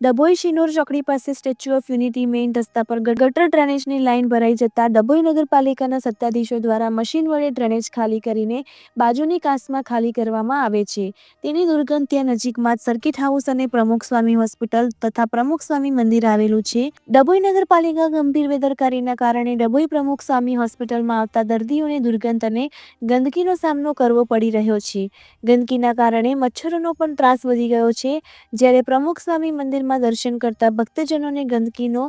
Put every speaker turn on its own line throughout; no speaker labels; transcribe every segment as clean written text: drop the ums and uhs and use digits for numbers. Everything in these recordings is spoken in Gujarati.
ડભોઈ શિનોર ચોકડી પાસે સ્ટેચ્યુ ઓફ યુનિટી મેઇન રસ્તા પર ગટર ડ્રેનેજની લાઇન ભરાઈ જતા ડભોઈ નગરપાલિકાના સત્તાધીશો દ્વારા મશીન વડે ડ્રેનેજ ખાલી કરીને બાજુની કાંસમાં ખાલી કરવામાં આવે છે. તેની દુર્ગંધ ત્યાં નજીકમાં જ સર્કિટ હાઉસ અને પ્રમુખ સ્વામી હોસ્પિટલ તથા પ્રમુખ સ્વામી મંદિર આવેલું છે. ડભોઈ નગરપાલિકા ગંભીર બેદરકારીના કારણે ડભોઈ પ્રમુખ સ્વામી હોસ્પિટલમાં આવતા દર્દીઓને દુર્ગંધ અને ગંદકીનો સામનો કરવો પડી રહ્યો છે. ગંદકીના કારણે મચ્છરોનો પણ ત્રાસ વધી ગયો છે. જ્યારે પ્રમુખ સ્વામી મંદિરમાં દર્શન કરતા ભક્તજનોને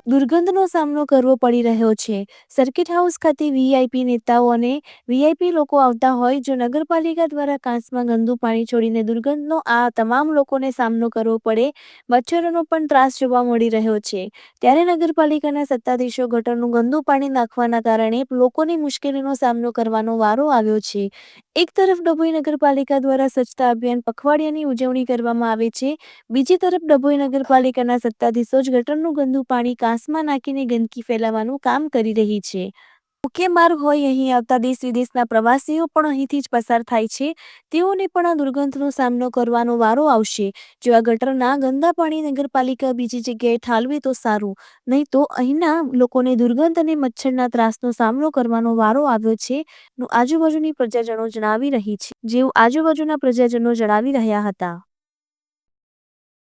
દુર્ગંધનો સામનો કરવો પડી રહ્યો છે. સર્કિટ હાઉસ ખાતે વીઆઈપી નેતાઓ અને વીઆઈપી લોકો આવતા હોય, જો નગરપાલિકા દ્વારા કાંસમાં ગંદુ પાણી છોડીને દુર્ગંધનો આ તમામ લોકોને સામનો કરવો પડે, મચ્છરોનો પણ ત્રાસ જોવા મળી રહ્યો છે. ત્યારે નગરપાલિકાના સત્તાધીશો ગટરનું ગંદુ પાણી નાખવાના કારણે લોકોની મુશ્કેલીનો સામનો કરવાનો વારો આવ્યો છે. એક તરફ ડભોઈ નગરપાલિકા દ્વારા સ્વચ્છતા અભિયાન પખવાડિયાની ઉજવણી કરવામાં આવે છે, બીજી તરફ ડભોઈ નગરપાલિકાના સત્તાધીશો જ ગટરનું ગંદુ પાણી કાંસમાં નાખીને ગંદકી ફેલાવવાનું કામ કરી રહી છે. મુખ્ય માર્ગ હોય, અહીં આવતા દેશ-વિદેશના પ્રવાસીઓ પણ અહીંથી જ પસાર થાય છે. તેઓને પણ આ દુર્ગંધનો સામનો કરવાનો વારો આવશે. જો આ ગટરના ગંદા પાણી નગરપાલિકા બીજી જગ્યાએ ઠાલવે તો સારું, નહીં તો અહીંના લોકોને દુર્ગંધ અને મચ્છરના ત્રાસનો સામનો કરવાનો વારો આવ્યો છે, આજુબાજુના પ્રજાજનો જણાવી રહ્યા હતા.